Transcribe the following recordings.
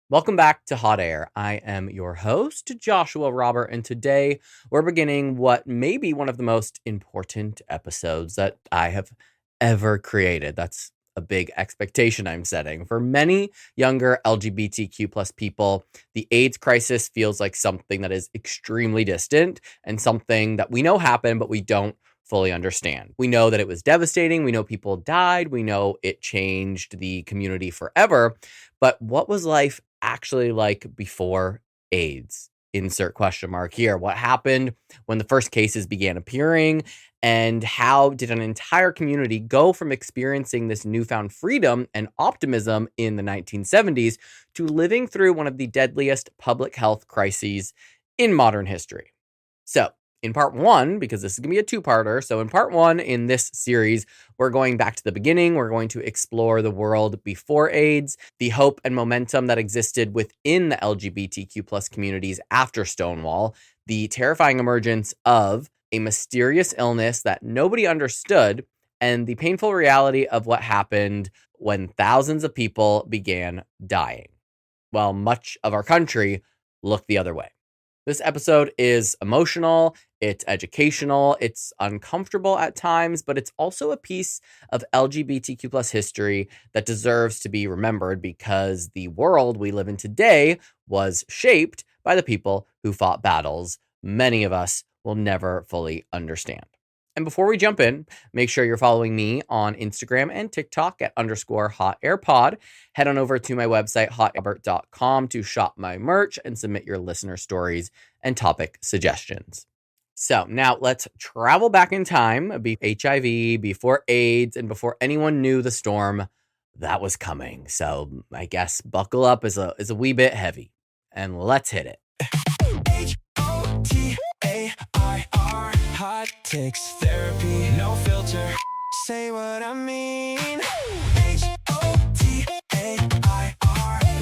Welcome back to Hot Air. I am your host, Joshua Robert, and today we're beginning what may be one of the most important episodes that I have ever created. That's a big expectation I'm setting. For many younger LGBTQ plus people, the AIDS crisis feels like something that is extremely distant and something that we know happened, but we don't fully understand. We know that it was devastating. We know people died. We know it changed the community forever. But what was life actually like before AIDS? Insert question mark here. What happened when the first cases began appearing? And how did an entire community go from experiencing this newfound freedom and optimism in the 1970s to living through one of the deadliest public health crises in modern history? So, in part one, because this is going to be a two-parter, so in part one in this series, we're going back to the beginning. We're going to explore the world before AIDS, the hope and momentum that existed within the LGBTQ plus communities after Stonewall, the terrifying emergence of a mysterious illness that nobody understood, and the painful reality of what happened when thousands of people began dying, while much of our country looked the other way. This episode is emotional, it's educational, it's uncomfortable at times, but it's also a piece of LGBTQ plus history that deserves to be remembered because the world we live in today was shaped by the people who fought battles many of us will never fully understand. And before we jump in, make sure you're following me on Instagram and TikTok at _hotairpod. Head on over to my website, hotairpod.com, to shop my merch and submit your listener stories and topic suggestions. So now let's travel back in time, HIV, before AIDS, and before anyone knew the storm that was coming. So I guess buckle up is a wee bit heavy, and let's hit it. Hotair. Hot takes therapy, no filter. Say what I mean. Hotair.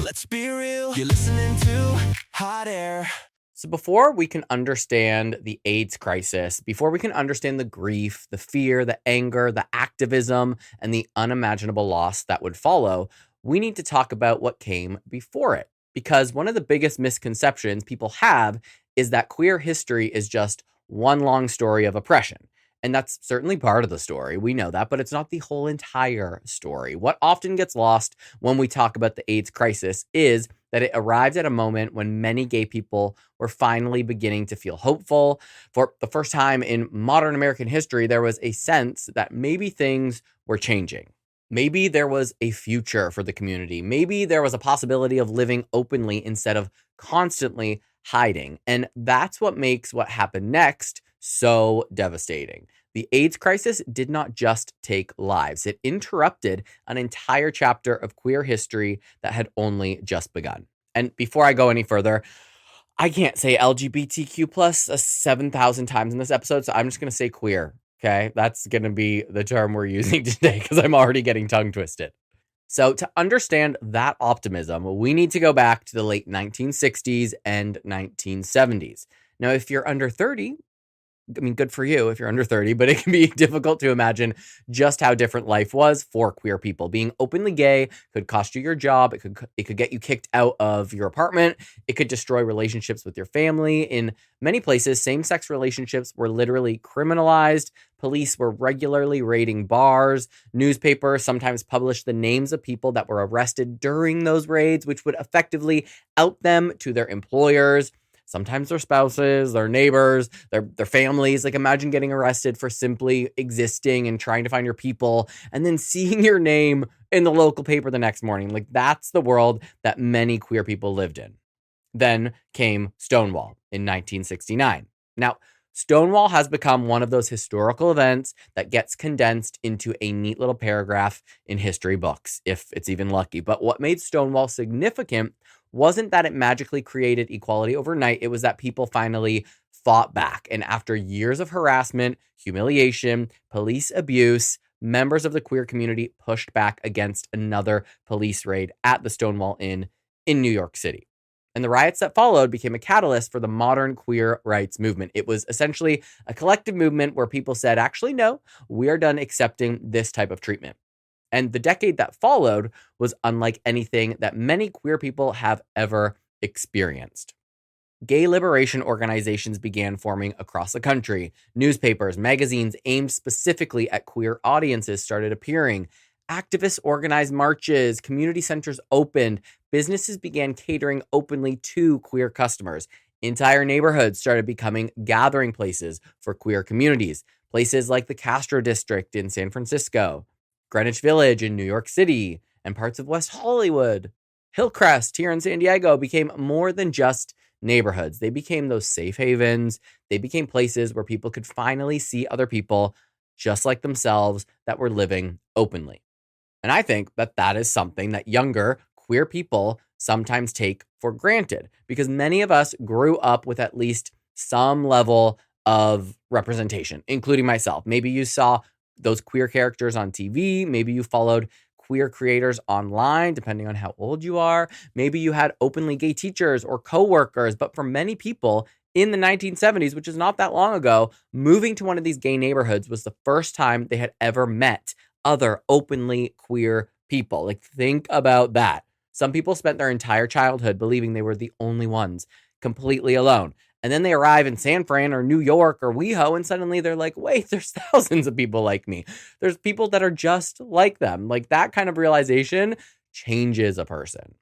Let's be real. You're listening to Hot Air. So before we can understand the AIDS crisis, before we can understand the grief, the fear, the anger, the activism, and the unimaginable loss that would follow, we need to talk about what came before it. Because one of the biggest misconceptions people have is that queer history is just one long story of oppression. And that's certainly part of the story. We know that, but it's not the whole entire story. What often gets lost when we talk about the AIDS crisis is that it arrived at a moment when many gay people were finally beginning to feel hopeful. For the first time in modern American history, there was a sense that maybe things were changing. Maybe there was a future for the community. Maybe there was a possibility of living openly instead of constantly hiding. And that's what makes what happened next so devastating. The AIDS crisis did not just take lives. It interrupted an entire chapter of queer history that had only just begun. And before I go any further, I can't say LGBTQ plus 7,000 times in this episode, so I'm just going to say queer. Okay, that's going to be the term we're using today because I'm already getting tongue twisted. So to understand that optimism, we need to go back to the late 1960s and 1970s. Now, if you're under 30, I mean, good for you if you're under 30, but it can be difficult to imagine just how different life was for queer people. Being openly gay could cost you your job. It could get you kicked out of your apartment. It could destroy relationships with your family. In many places, same-sex relationships were literally criminalized. Police were regularly raiding bars. Newspapers sometimes published the names of people that were arrested during those raids, which would effectively out them to their employers. Sometimes their spouses, their neighbors, their families. Like, imagine getting arrested for simply existing and trying to find your people and then seeing your name in the local paper the next morning. Like, that's the world that many queer people lived in. Then came Stonewall in 1969. Now, Stonewall has become one of those historical events that gets condensed into a neat little paragraph in history books, if it's even lucky. But what made Stonewall significant wasn't that it magically created equality overnight. It was that people finally fought back. And after years of harassment, humiliation, police abuse, members of the queer community pushed back against another police raid at the Stonewall Inn in New York City. And the riots that followed became a catalyst for the modern queer rights movement. It was essentially a collective movement where people said, actually, no, we are done accepting this type of treatment. And the decade that followed was unlike anything that many queer people have ever experienced. Gay liberation organizations began forming across the country. Newspapers, magazines aimed specifically at queer audiences started appearing. Activists organized marches, community centers opened, businesses began catering openly to queer customers. Entire neighborhoods started becoming gathering places for queer communities. Places like the Castro District in San Francisco, Greenwich Village in New York City, and parts of West Hollywood. Hillcrest here in San Diego became more than just neighborhoods. They became those safe havens. They became places where people could finally see other people just like themselves that were living openly. And I think that that is something that younger queer people sometimes take for granted because many of us grew up with at least some level of representation, including myself. Maybe you saw those queer characters on TV. Maybe you followed queer creators online, depending on how old you are. Maybe you had openly gay teachers or coworkers. But for many people in the 1970s, which is not that long ago, moving to one of these gay neighborhoods was the first time they had ever met other openly queer people. Like, think about that. Some people spent their entire childhood believing they were the only ones, completely alone. And then they arrive in San Fran or New York or WeHo, and suddenly they're like, wait, there's thousands of people like me. There's people that are just like them. Like, that kind of realization changes a person.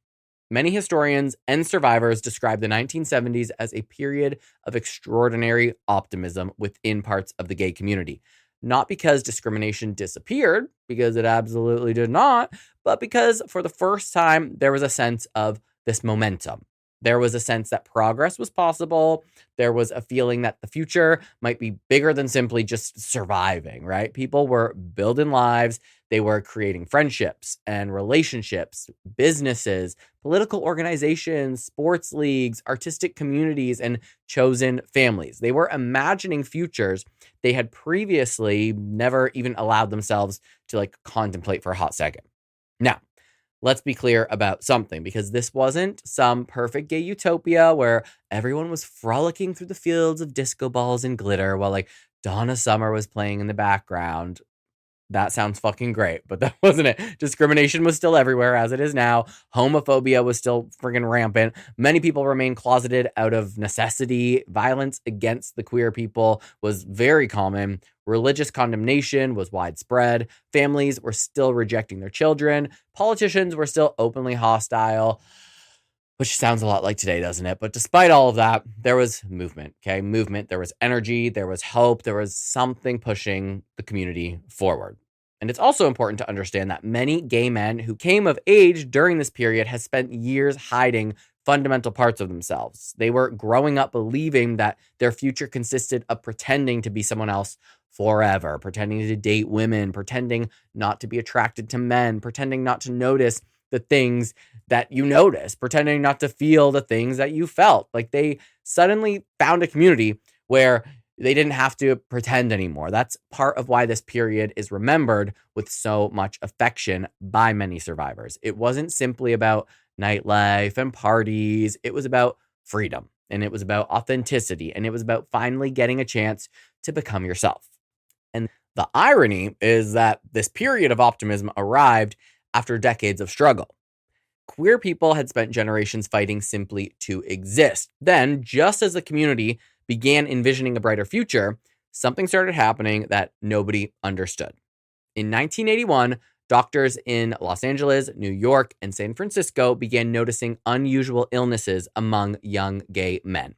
Many historians and survivors describe the 1970s as a period of extraordinary optimism within parts of the gay community. Not because discrimination disappeared, because it absolutely did not, but because for the first time, there was a sense of this momentum. There was a sense that progress was possible. There was a feeling that the future might be bigger than simply just surviving, right? People were building lives. They were creating friendships and relationships, businesses, political organizations, sports leagues, artistic communities, and chosen families. They were imagining futures they had previously never even allowed themselves to contemplate for a hot second. Now, let's be clear about something, because this wasn't some perfect gay utopia where everyone was frolicking through the fields of disco balls and glitter while Donna Summer was playing in the background. That sounds fucking great, but that wasn't it. Discrimination was still everywhere, as it is now. Homophobia was still friggin' rampant. Many people remained closeted out of necessity. Violence against the queer people was very common. Religious condemnation was widespread. Families were still rejecting their children. Politicians were still openly hostile, which sounds a lot like today, doesn't it? But despite all of that, there was movement, okay? Movement, there was energy, there was hope, there was something pushing the community forward. And it's also important to understand that many gay men who came of age during this period had spent years hiding fundamental parts of themselves. They were growing up believing that their future consisted of pretending to be someone else forever, pretending to date women, pretending not to be attracted to men, pretending not to notice the things that you notice, pretending not to feel the things that you felt. Like, they suddenly found a community where they didn't have to pretend anymore. That's part of why this period is remembered with so much affection by many survivors. It wasn't simply about nightlife and parties. It was about freedom, and it was about authenticity, and it was about finally getting a chance to become yourself. And the irony is that this period of optimism arrived after decades of struggle. Queer people had spent generations fighting simply to exist. Then, just as the community began envisioning a brighter future, something started happening that nobody understood. In 1981, doctors in Los Angeles, New York, and San Francisco began noticing unusual illnesses among young gay men.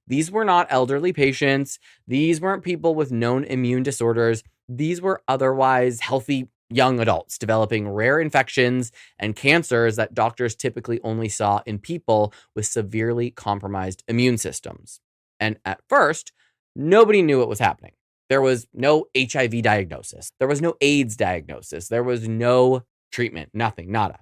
These were not elderly patients. These weren't people with known immune disorders. These were otherwise healthy young adults developing rare infections and cancers that doctors typically only saw in people with severely compromised immune systems. And at first, nobody knew what was happening. There was no HIV diagnosis. There was no AIDS diagnosis. There was no treatment, nothing, nada.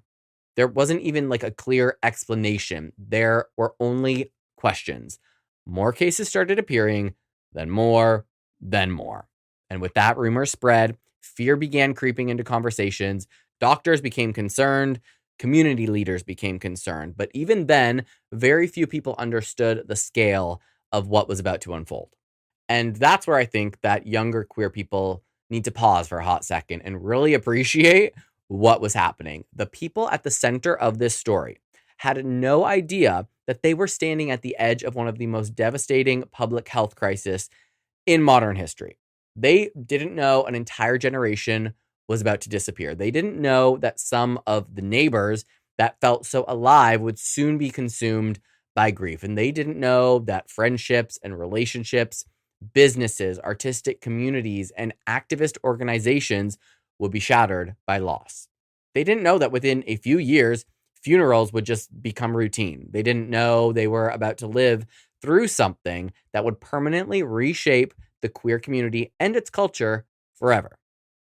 There wasn't even a clear explanation. There were only questions. More cases started appearing, then more, then more. And with that, rumors spread. Fear began creeping into conversations. Doctors became concerned. Community leaders became concerned. But even then, very few people understood the scale of what was about to unfold. And that's where I think that younger queer people need to pause for a hot second and really appreciate what was happening. The people at the center of this story had no idea that they were standing at the edge of one of the most devastating public health crises in modern history. They didn't know an entire generation was about to disappear. They didn't know that some of the neighbors that felt so alive would soon be consumed by grief. And they didn't know that friendships and relationships, businesses, artistic communities, and activist organizations would be shattered by loss. They didn't know that within a few years, funerals would just become routine. They didn't know they were about to live through something that would permanently reshape the queer community and its culture forever.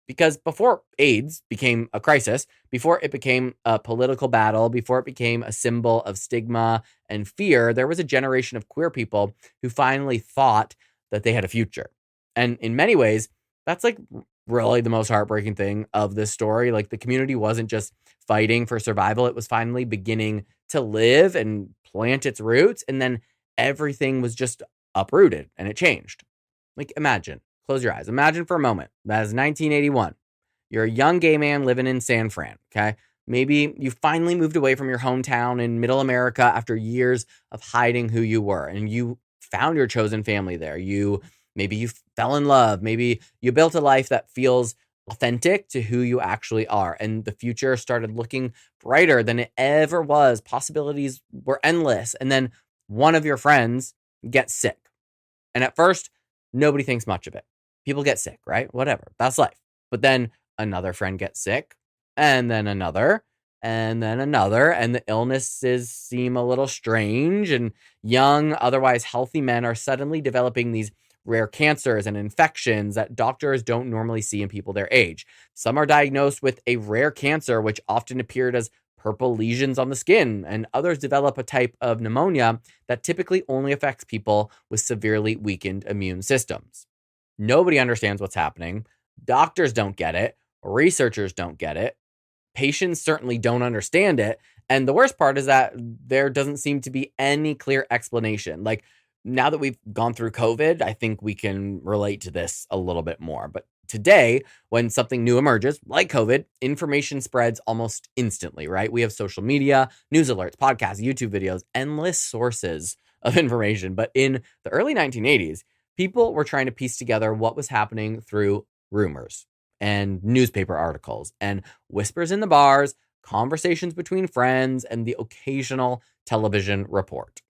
Because before AIDS became a crisis, before it became a political battle, before it became a symbol of stigma and fear, there was a generation of queer people who finally thought that they had a future. And in many ways, that's like really the most heartbreaking thing of this story. Like, the community wasn't just fighting for survival, it was finally beginning to live and plant its roots. And then everything was just uprooted and it changed. Like, imagine, close your eyes. Imagine for a moment that is 1981. You're a young gay man living in San Fran, okay? Maybe you finally moved away from your hometown in middle America after years of hiding who you were, and you found your chosen family there. Maybe you fell in love. Maybe you built a life that feels authentic to who you actually are, and the future started looking brighter than it ever was. Possibilities were endless, and then one of your friends gets sick. And at first, nobody thinks much of it. People get sick, right? Whatever. That's life. But then another friend gets sick, and then another, and then another, and the illnesses seem a little strange, and young, otherwise healthy men are suddenly developing these rare cancers and infections that doctors don't normally see in people their age. Some are diagnosed with a rare cancer, which often appeared as purple lesions on the skin, and others develop a type of pneumonia that typically only affects people with severely weakened immune systems. Nobody understands what's happening. Doctors don't get it. Researchers don't get it. Patients certainly don't understand it. And the worst part is that there doesn't seem to be any clear explanation. Like, now that we've gone through COVID, I think we can relate to this a little bit more. But today, when something new emerges, like COVID, information spreads almost instantly, right? We have social media, news alerts, podcasts, YouTube videos, endless sources of information. But in the early 1980s, people were trying to piece together what was happening through rumors and newspaper articles and whispers in the bars, conversations between friends, and the occasional television report.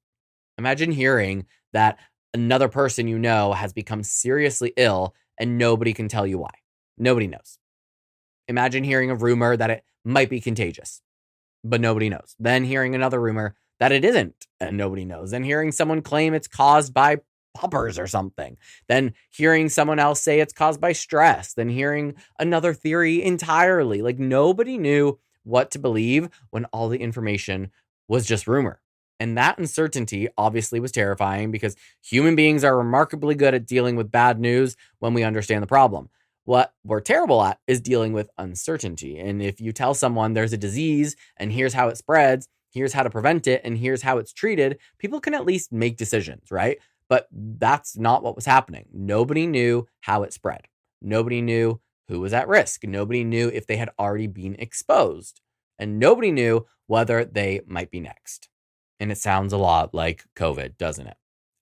Imagine hearing that another person you know has become seriously ill and nobody can tell you why. Nobody knows. Imagine hearing a rumor that it might be contagious, but nobody knows. Then hearing another rumor that it isn't, and nobody knows. Then hearing someone claim it's caused by poppers or something. Then hearing someone else say it's caused by stress. Then hearing another theory entirely. Like, nobody knew what to believe when all the information was just rumor. And that uncertainty obviously was terrifying, because human beings are remarkably good at dealing with bad news when we understand the problem. What we're terrible at is dealing with uncertainty. And if you tell someone there's a disease and here's how it spreads, here's how to prevent it, and here's how it's treated, people can at least make decisions, right? But that's not what was happening. Nobody knew how it spread. Nobody knew who was at risk. Nobody knew if they had already been exposed. And nobody knew whether they might be next. And it sounds a lot like COVID, doesn't it?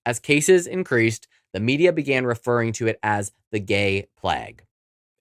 As cases increased, the media began referring to it as the gay plague.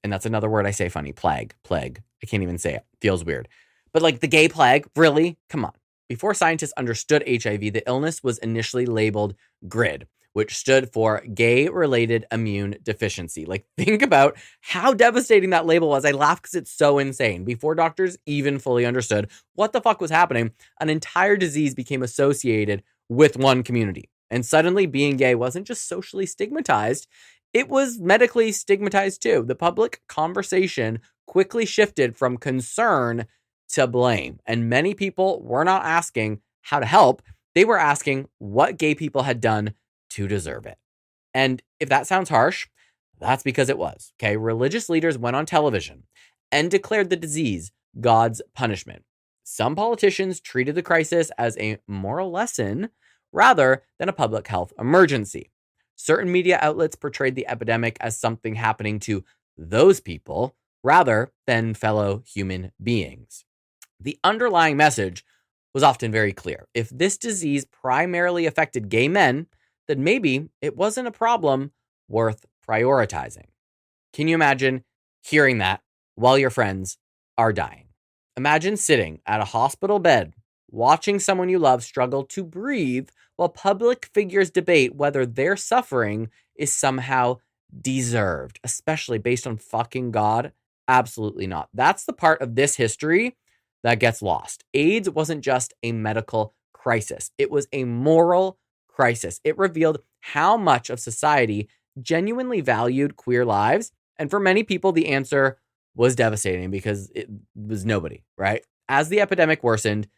And that's another word I say funny, plague. I can't even say it. Feels weird. But like, the gay plague, really? Come on. Before scientists understood HIV, the illness was initially labeled GRID, which stood for gay-related immune deficiency. Like, think about how devastating that label was. I laugh because it's so insane. Before doctors even fully understood what the fuck was happening, an entire disease became associated with one community. And suddenly, being gay wasn't just socially stigmatized, it was medically stigmatized too. The public conversation quickly shifted from concern to blame. And many people were not asking how to help. They were asking what gay people had done to deserve it. And if that sounds harsh, that's because it was. Okay. Religious leaders went on television and declared the disease God's punishment. Some politicians treated the crisis as a moral lesson rather than a public health emergency. Certain media outlets portrayed the epidemic as something happening to those people rather than fellow human beings. The underlying message was often very clear. If this disease primarily affected gay men, then maybe it wasn't a problem worth prioritizing. Can you imagine hearing that while your friends are dying? Imagine sitting at a hospital bed, watching someone you love struggle to breathe while public figures debate whether their suffering is somehow deserved, especially based on fucking God. Absolutely not. That's the part of this history that gets lost. AIDS wasn't just a medical crisis, it was a moral crisis. It revealed how much of society genuinely valued queer lives. And for many people, the answer was devastating because it was nobody, right? As the epidemic worsened,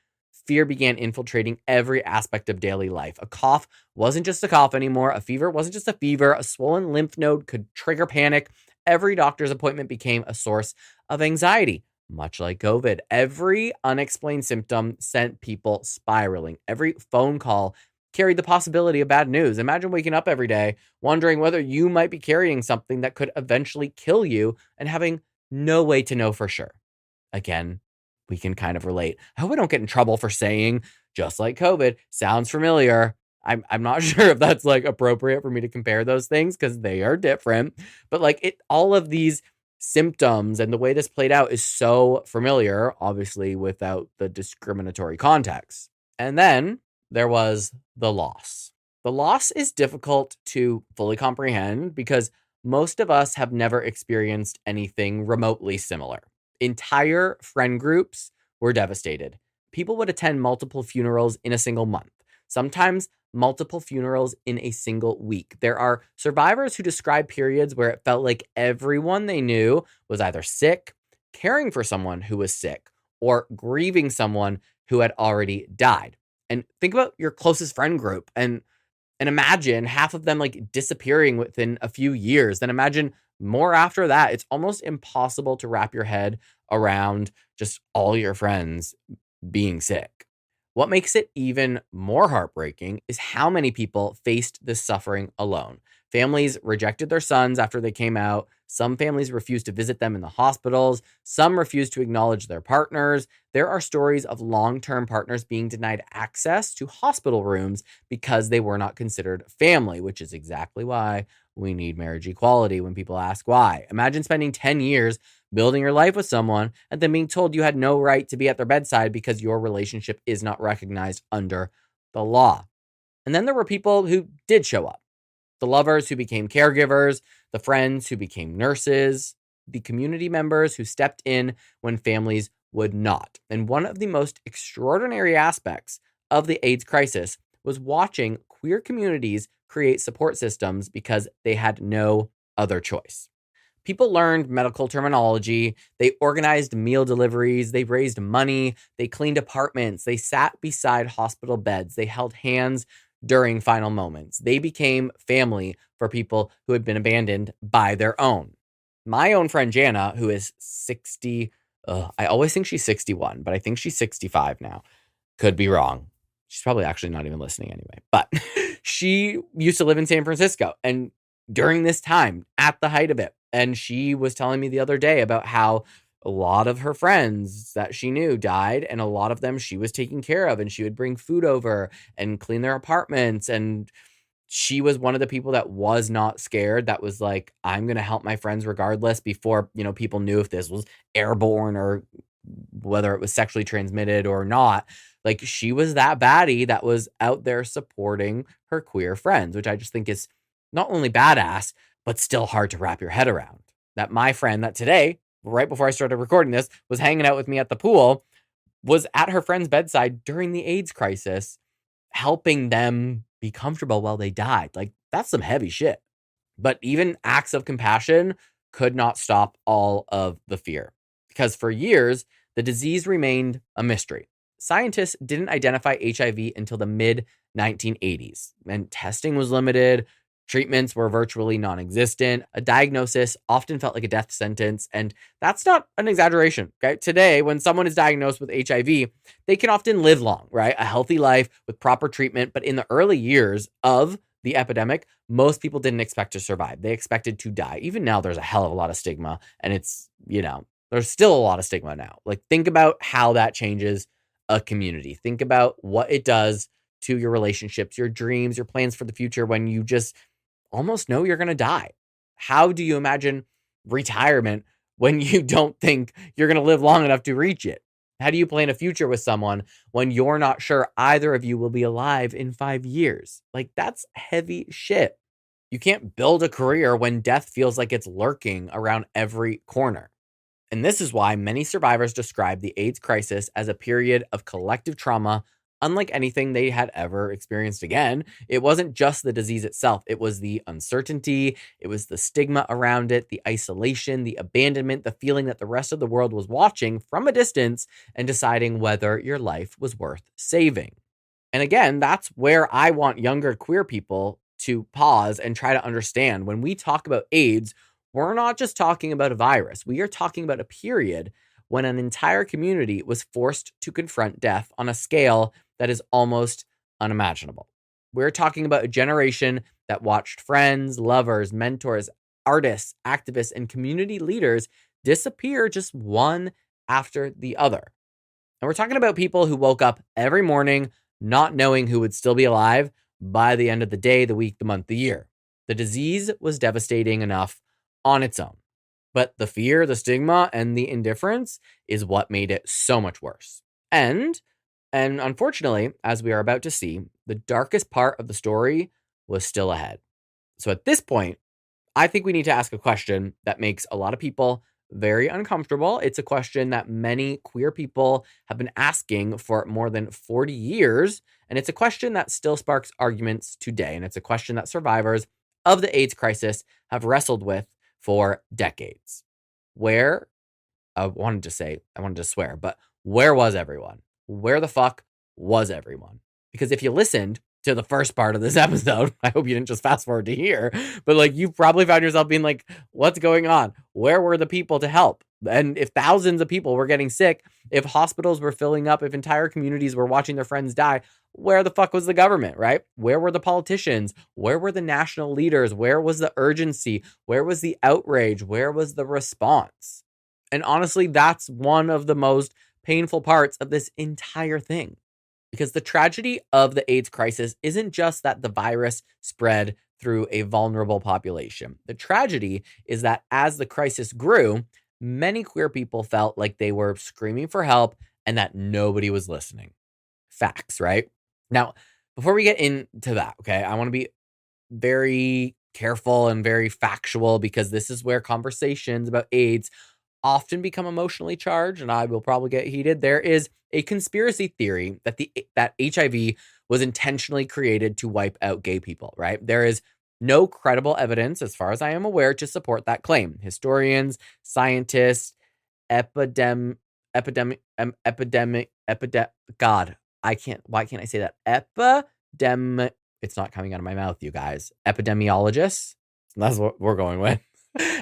fear began infiltrating every aspect of daily life. A cough wasn't just a cough anymore. A fever wasn't just a fever. A swollen lymph node could trigger panic. Every doctor's appointment became a source of anxiety. Much like COVID, every unexplained symptom sent people spiraling. Every phone call carried the possibility of bad news. Imagine waking up every day wondering whether you might be carrying something that could eventually kill you and having no way to know for sure. Again, we can kind of relate. I hope I don't get in trouble for saying just like COVID. Sounds familiar. I'm not sure if that's like appropriate for me to compare those things because they are different. But like all of these symptoms and the way this played out is so familiar, obviously without the discriminatory context. And then there was the loss. The loss is difficult to fully comprehend because most of us have never experienced anything remotely similar. Entire friend groups were devastated. People would attend multiple funerals in a single month, sometimes multiple funerals in a single week. There are survivors who describe periods where it felt like everyone they knew was either sick, caring for someone who was sick, or grieving someone who had already died. And think about your closest friend group and imagine half of them like disappearing within a few years. Then imagine more after that. It's almost impossible to wrap your head around just all your friends being sick. What makes it even more heartbreaking is how many people faced this suffering alone. Families rejected their sons after they came out. Some families refused to visit them in the hospitals. Some refused to acknowledge their partners. There are stories of long-term partners being denied access to hospital rooms because they were not considered family, which is exactly why we need marriage equality when people ask why. Imagine spending 10 years building your life with someone and then being told you had no right to be at their bedside because your relationship is not recognized under the law. And then there were people who did show up. The lovers who became caregivers, the friends who became nurses, the community members who stepped in when families would not. And one of the most extraordinary aspects of the AIDS crisis was watching queer communities create support systems because they had no other choice. People learned medical terminology, they organized meal deliveries, they raised money, they cleaned apartments, they sat beside hospital beds, they held hands during final moments. They became family for people who had been abandoned by their own. My own friend Jana, who is 60, I always think she's 61, but I think she's 65 now. Could be wrong. She's probably actually not even listening anyway. But she used to live in San Francisco. And during this time, at the height of it, and she was telling me the other day about how a lot of her friends that she knew died, and a lot of them she was taking care of, and she would bring food over and clean their apartments. And she was one of the people that was not scared, that was like, I'm going to help my friends regardless, before, people knew if this was airborne or whether it was sexually transmitted or not. Like, she was that baddie that was out there supporting her queer friends, which I just think is not only badass, but still hard to wrap your head around. That my friend that today, right before I started recording this, was hanging out with me at the pool, was at her friend's bedside during the AIDS crisis, helping them be comfortable while they died. Like, that's some heavy shit. But even acts of compassion could not stop all of the fear, because for years, the disease remained a mystery. Scientists didn't identify HIV until the mid-1980s, and testing was limited. Treatments were virtually non-existent. A diagnosis often felt like a death sentence, and that's not an exaggeration, okay? Today, when someone is diagnosed with HIV, they can often live long, right? A healthy life with proper treatment, but in the early years of the epidemic, most people didn't expect to survive. They expected to die. Even now, there's a hell of a lot of stigma, and there's still a lot of stigma now. Like, think about how that changes a community. Think about what it does to your relationships, your dreams, your plans for the future when you just almost know you're going to die. How do you imagine retirement when you don't think you're going to live long enough to reach it? How do you plan a future with someone when you're not sure either of you will be alive in 5 years? Like, that's heavy shit. You can't build a career when death feels like it's lurking around every corner. And this is why many survivors describe the AIDS crisis as a period of collective trauma, unlike anything they had ever experienced again. It wasn't just the disease itself, it was the uncertainty, it was the stigma around it, the isolation, the abandonment, the feeling that the rest of the world was watching from a distance and deciding whether your life was worth saving. And again, that's where I want younger queer people to pause and try to understand when we talk about AIDS, we're not just talking about a virus. We are talking about a period when an entire community was forced to confront death on a scale that is almost unimaginable. We're talking about a generation that watched friends, lovers, mentors, artists, activists, and community leaders disappear just one after the other. And we're talking about people who woke up every morning not knowing who would still be alive by the end of the day, the week, the month, the year. The disease was devastating enough on its own. But the fear, the stigma, and the indifference is what made it so much worse. And unfortunately, as we are about to see, the darkest part of the story was still ahead. So at this point, I think we need to ask a question that makes a lot of people very uncomfortable. It's a question that many queer people have been asking for more than 40 years. And it's a question that still sparks arguments today. And it's a question that survivors of the AIDS crisis have wrestled with for decades. I wanted to swear, but where was everyone? Where the fuck was everyone? Because if you listened to the first part of this episode, I hope you didn't just fast forward to here, but like, you probably found yourself being like, what's going on? Where were the people to help? And if thousands of people were getting sick, if hospitals were filling up, if entire communities were watching their friends die, where the fuck was the government, right? Where were the politicians? Where were the national leaders? Where was the urgency? Where was the outrage? Where was the response? And honestly, that's one of the most painful parts of this entire thing. Because the tragedy of the AIDS crisis isn't just that the virus spread through a vulnerable population. The tragedy is that as the crisis grew, many queer people felt like they were screaming for help and that nobody was listening. Facts, right? Now, before we get into that, okay, I want to be very careful and very factual because this is where conversations about AIDS often become emotionally charged, and I will probably get heated. There is a conspiracy theory that HIV was intentionally created to wipe out gay people, right? There is no credible evidence, as far as I am aware, to support that claim. Historians, scientists, God, why can't I say that? It's not coming out of my mouth, you guys. Epidemiologists, that's what we're going with.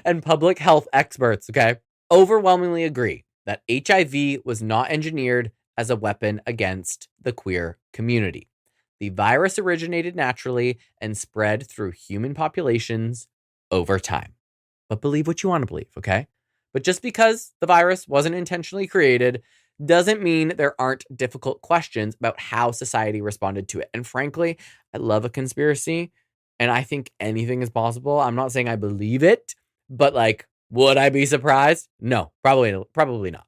And public health experts, okay, overwhelmingly agree that HIV was not engineered as a weapon against the queer community. The virus originated naturally and spread through human populations over time. But believe what you want to believe, okay? But just because the virus wasn't intentionally created doesn't mean there aren't difficult questions about how society responded to it. And frankly, I love a conspiracy, and I think anything is possible. I'm not saying I believe it, but like, would I be surprised? No, probably not.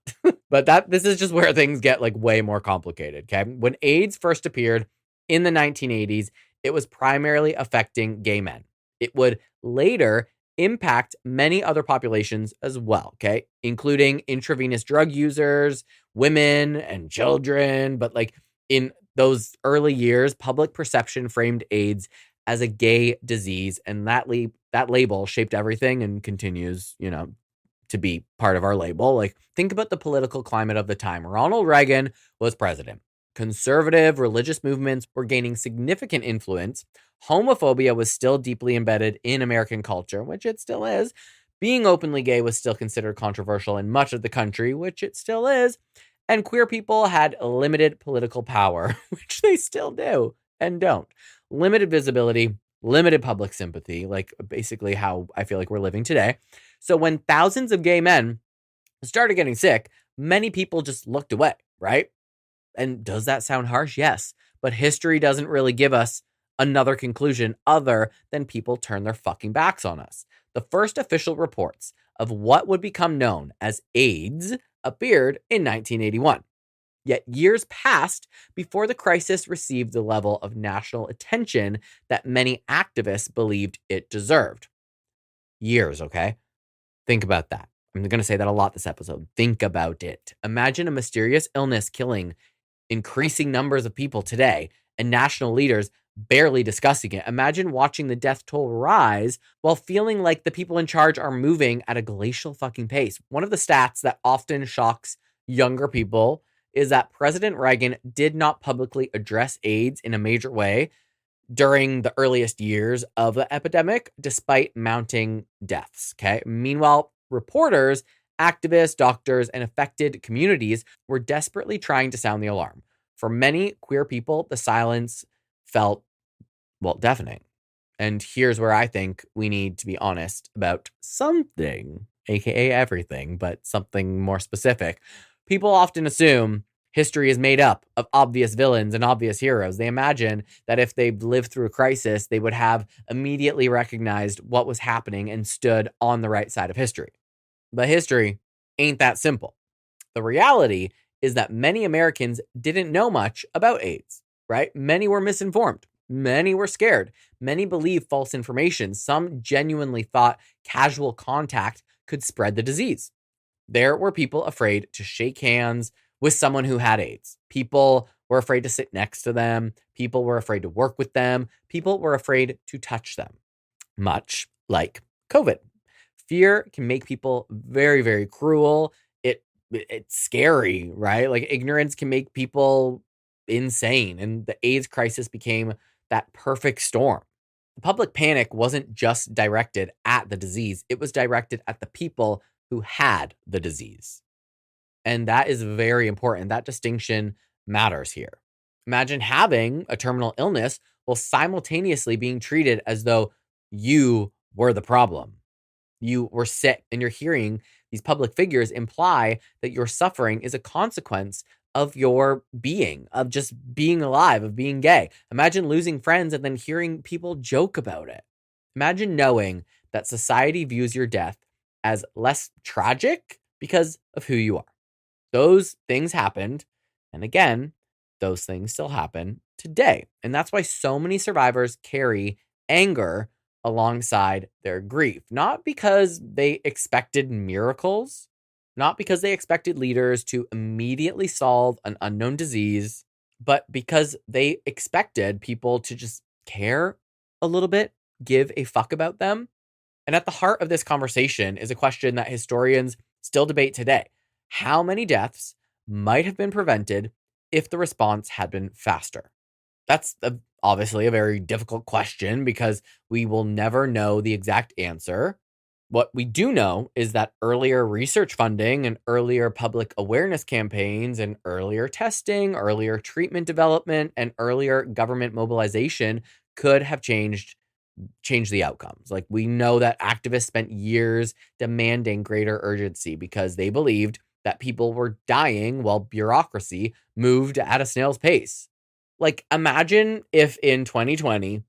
But this is just where things get like way more complicated, okay? When AIDS first appeared in the 1980s, it was primarily affecting gay men. It would later impact many other populations as well, okay? Including intravenous drug users, women, and children. But like in those early years, public perception framed AIDS as a gay disease, and that label shaped everything and continues, to be part of our label. Like, think about the political climate of the time. Ronald Reagan was president. Conservative religious movements were gaining significant influence. Homophobia was still deeply embedded in American culture, which it still is. Being openly gay was still considered controversial in much of the country, which it still is. And queer people had limited political power, which they still do and don't. Limited visibility limited public sympathy, like basically how I feel like we're living today. So when thousands of gay men started getting sick, many people just looked away, right? And does that sound harsh? Yes. But history doesn't really give us another conclusion other than people turn their fucking backs on us. The first official reports of what would become known as AIDS appeared in 1981. Yet years passed before the crisis received the level of national attention that many activists believed it deserved. Years, okay? Think about that. I'm going to say that a lot this episode. Think about it. Imagine a mysterious illness killing increasing numbers of people today and national leaders barely discussing it. Imagine watching the death toll rise while feeling like the people in charge are moving at a glacial fucking pace. One of the stats that often shocks younger people is that President Reagan did not publicly address AIDS in a major way during the earliest years of the epidemic, despite mounting deaths. Okay. Meanwhile, reporters, activists, doctors, and affected communities were desperately trying to sound the alarm. For many queer people, the silence felt, well, deafening. And here's where I think we need to be honest about something, aka everything, but something more specific. People often assume history is made up of obvious villains and obvious heroes. They imagine that if they've lived through a crisis, they would have immediately recognized what was happening and stood on the right side of history. But history ain't that simple. The reality is that many Americans didn't know much about AIDS, right? Many were misinformed. Many were scared. Many believed false information. Some genuinely thought casual contact could spread the disease. There were people afraid to shake hands with someone who had AIDS. People were afraid to sit next to them. People were afraid to work with them. People were afraid to touch them, much like COVID. Fear can make people very, very cruel. It's scary, right? Like ignorance can make people insane. And the AIDS crisis became that perfect storm. The public panic wasn't just directed at the disease, it was directed at the people who had the disease. And that is very important. That distinction matters here. Imagine having a terminal illness while simultaneously being treated as though you were the problem. You were sick, and you're hearing these public figures imply that your suffering is a consequence of your being, of just being alive, of being gay. Imagine losing friends and then hearing people joke about it. Imagine knowing that society views your death as less tragic because of who you are. Those things happened. And again, those things still happen today. And that's why so many survivors carry anger alongside their grief, not because they expected miracles, not because they expected leaders to immediately solve an unknown disease, but because they expected people to just care a little bit, give a fuck about them. And at the heart of this conversation is a question that historians still debate today. How many deaths might have been prevented if the response had been faster? That's obviously a very difficult question because we will never know the exact answer. What we do know is that earlier research funding and earlier public awareness campaigns and earlier testing, earlier treatment development, and earlier government mobilization could have changed the outcomes. Like we know that activists spent years demanding greater urgency because they believed that people were dying while bureaucracy moved at a snail's pace. Like imagine if in 2020,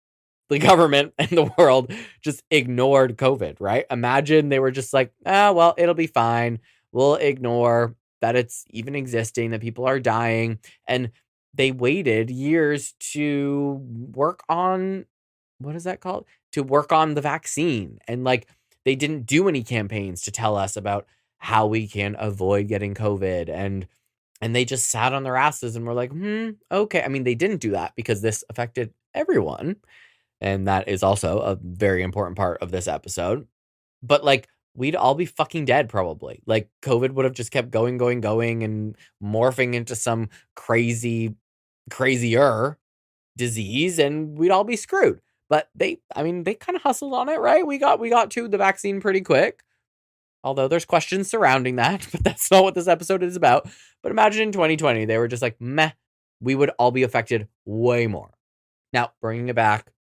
the government and the world just ignored COVID, right? Imagine they were just like, well, it'll be fine. We'll ignore that it's even existing, that people are dying. And they waited years to work on, what is that called? To work on the vaccine. And like, they didn't do any campaigns to tell us about how we can avoid getting COVID. And they just sat on their asses and were like, okay. I mean, they didn't do that because this affected everyone. And that is also a very important part of this episode. But like, we'd all be fucking dead probably. Like COVID would have just kept going and morphing into some crazier disease and we'd all be screwed. But they kind of hustled on it, right? We got to the vaccine pretty quick. Although there's questions surrounding that, but that's not what this episode is about. But imagine in 2020, they were just like, meh, we would all be affected way more. Now, bringing it back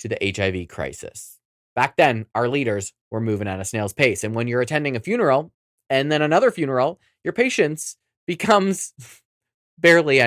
to the HIV crisis. Back then, our leaders were moving at a snail's pace. And when you're attending a funeral and then another funeral, your patience becomes barely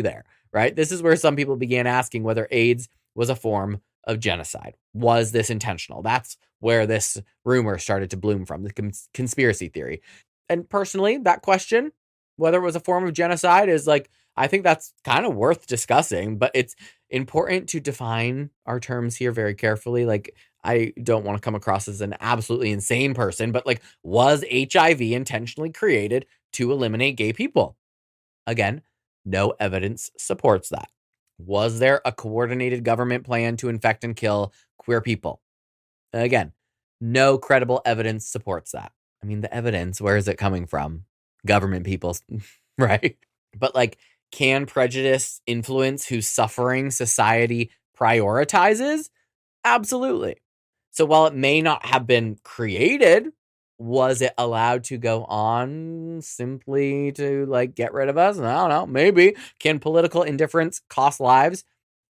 there, right? This is where some people began asking whether AIDS was a form of genocide. Was this intentional? That's where this rumor started to bloom from, the conspiracy theory. And personally, that question, whether it was a form of genocide, is like, I think that's kind of worth discussing, but it's important to define our terms here very carefully. Like, I don't want to come across as an absolutely insane person, but like, was HIV intentionally created to eliminate gay people? Again, no evidence supports that. Was there a coordinated government plan to infect and kill queer people? Again, no credible evidence supports that. I mean, the evidence, where is it coming from? Government people, right? But like, can prejudice influence whose suffering society prioritizes? Absolutely. So while it may not have been created, was it allowed to go on simply to like get rid of us? I don't know. Maybe. Can political indifference cost lives?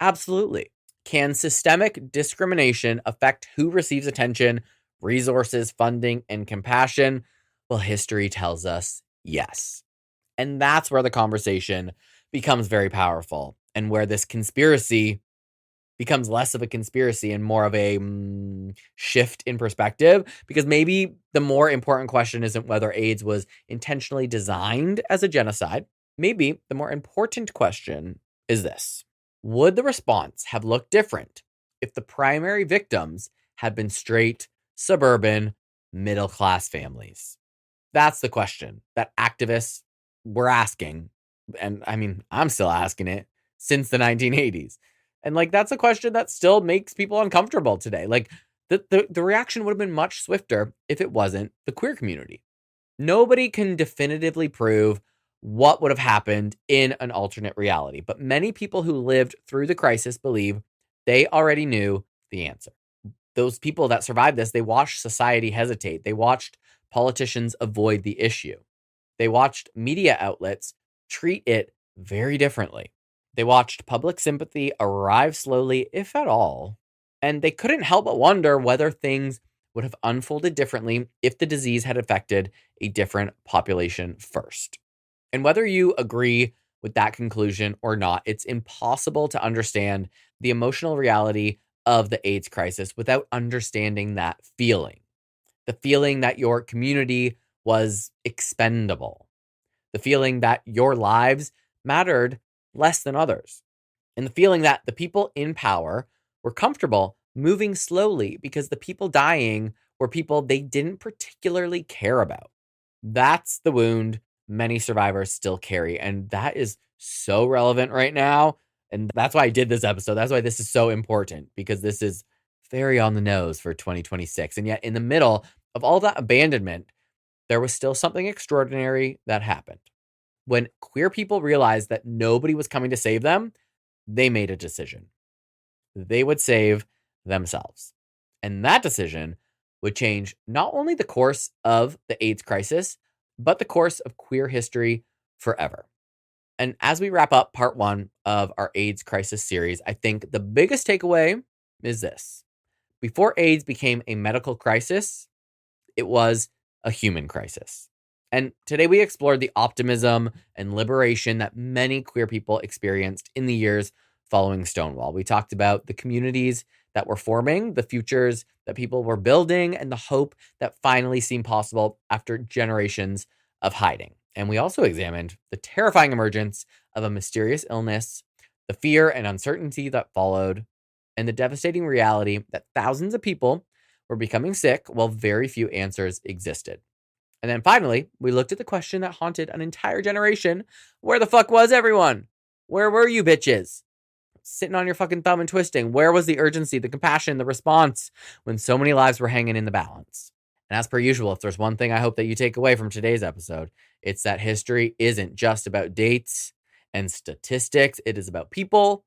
Absolutely. Can systemic discrimination affect who receives attention, resources, funding, and compassion? Well, history tells us yes. And that's where the conversation becomes very powerful and where this conspiracy becomes less of a conspiracy and more of a shift in perspective, because maybe the more important question isn't whether AIDS was intentionally designed as a genocide. Maybe the more important question is this: would the response have looked different if the primary victims had been straight, suburban, middle-class families? That's the question that activists were asking. And I mean, I'm still asking it since the 1980s. And like, that's a question that still makes people uncomfortable today. Like, the reaction would have been much swifter if it wasn't the queer community. Nobody can definitively prove what would have happened in an alternate reality, but many people who lived through the crisis believe they already knew the answer. Those people that survived this, they watched society hesitate. They watched politicians avoid the issue. They watched media outlets treat it very differently. They watched public sympathy arrive slowly, if at all, and they couldn't help but wonder whether things would have unfolded differently if the disease had affected a different population first. And whether you agree with that conclusion or not, it's impossible to understand the emotional reality of the AIDS crisis without understanding that feeling. The feeling that your community was expendable. The feeling that your lives mattered less than others. And the feeling that the people in power were comfortable moving slowly because the people dying were people they didn't particularly care about. That's the wound many survivors still carry. And that is so relevant right now. And that's why I did this episode. That's why this is so important, because this is very on the nose for 2026. And yet, in the middle of all that abandonment, there was still something extraordinary that happened. When queer people realized that nobody was coming to save them, they made a decision. They would save themselves. And that decision would change not only the course of the AIDS crisis, but the course of queer history forever. And as we wrap up part 1 of our AIDS crisis series, I think the biggest takeaway is this: before AIDS became a medical crisis, it was a human crisis. And today we explored the optimism and liberation that many queer people experienced in the years following Stonewall. We talked about the communities that were forming, the futures that people were building, and the hope that finally seemed possible after generations of hiding. And we also examined the terrifying emergence of a mysterious illness, the fear and uncertainty that followed, and the devastating reality that thousands of people were becoming sick while very few answers existed. And then finally, we looked at the question that haunted an entire generation: where the fuck was everyone? Where were you bitches? Sitting on your fucking thumb and twisting. Where was the urgency, the compassion, the response when so many lives were hanging in the balance? And as per usual, if there's one thing I hope that you take away from today's episode, it's that history isn't just about dates and statistics. It is about people,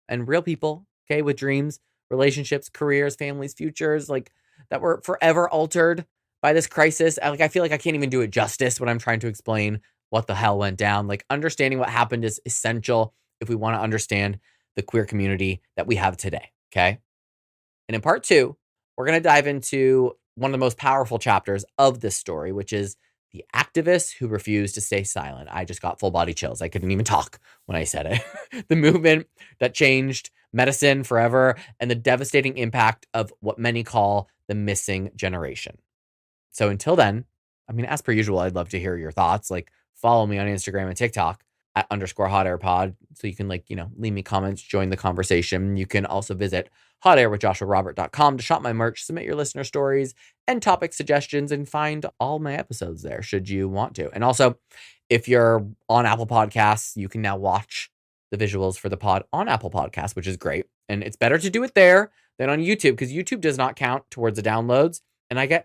and real people, okay, with dreams, relationships, careers, families, futures, like, that were forever altered by this crisis. I feel like I can't even do it justice when I'm trying to explain what the hell went down. Like, understanding what happened is essential if we want to understand the queer community that we have today, okay? And in part 2, we're going to dive into one of the most powerful chapters of this story, which is the activists who refused to stay silent. I just got full body chills. I couldn't even talk when I said it. The movement that changed medicine forever and the devastating impact of what many call the missing generation. So until then, I mean, as per usual, I'd love to hear your thoughts. Like, follow me on Instagram and TikTok at _hotairpod. So you can leave me comments, join the conversation. You can also visit hotairwithjoshuarobert.com to shop my merch, submit your listener stories and topic suggestions, and find all my episodes there should you want to. And also, if you're on Apple Podcasts, you can now watch the visuals for the pod on Apple Podcasts, which is great. And it's better to do it there than on YouTube because YouTube does not count towards the downloads. And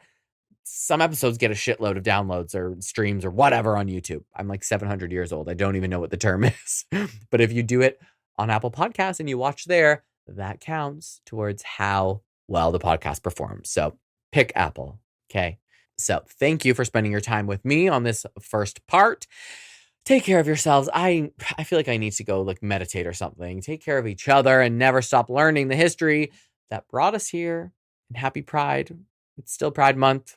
some episodes get a shitload of downloads or streams or whatever on YouTube. I'm like 700 years old. I don't even know what the term is. But if you do it on Apple Podcasts and you watch there, that counts towards how well the podcast performs. So pick Apple. Okay. So thank you for spending your time with me on this first part. Take care of yourselves. I feel like I need to go meditate or something. Take care of each other and never stop learning the history that brought us here. And happy Pride. It's still Pride Month.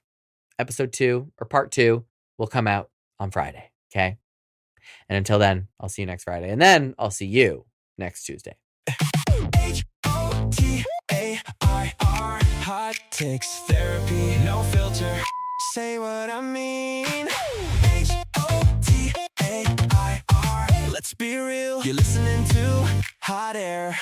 Episode 2 or part 2 will come out on Friday. Okay. And until then, I'll see you next Friday. And then I'll see you next Tuesday. HOTAIR, hot takes therapy, no filter. Say what I mean. HOTAIR, let's be real. You're listening to Hot Air.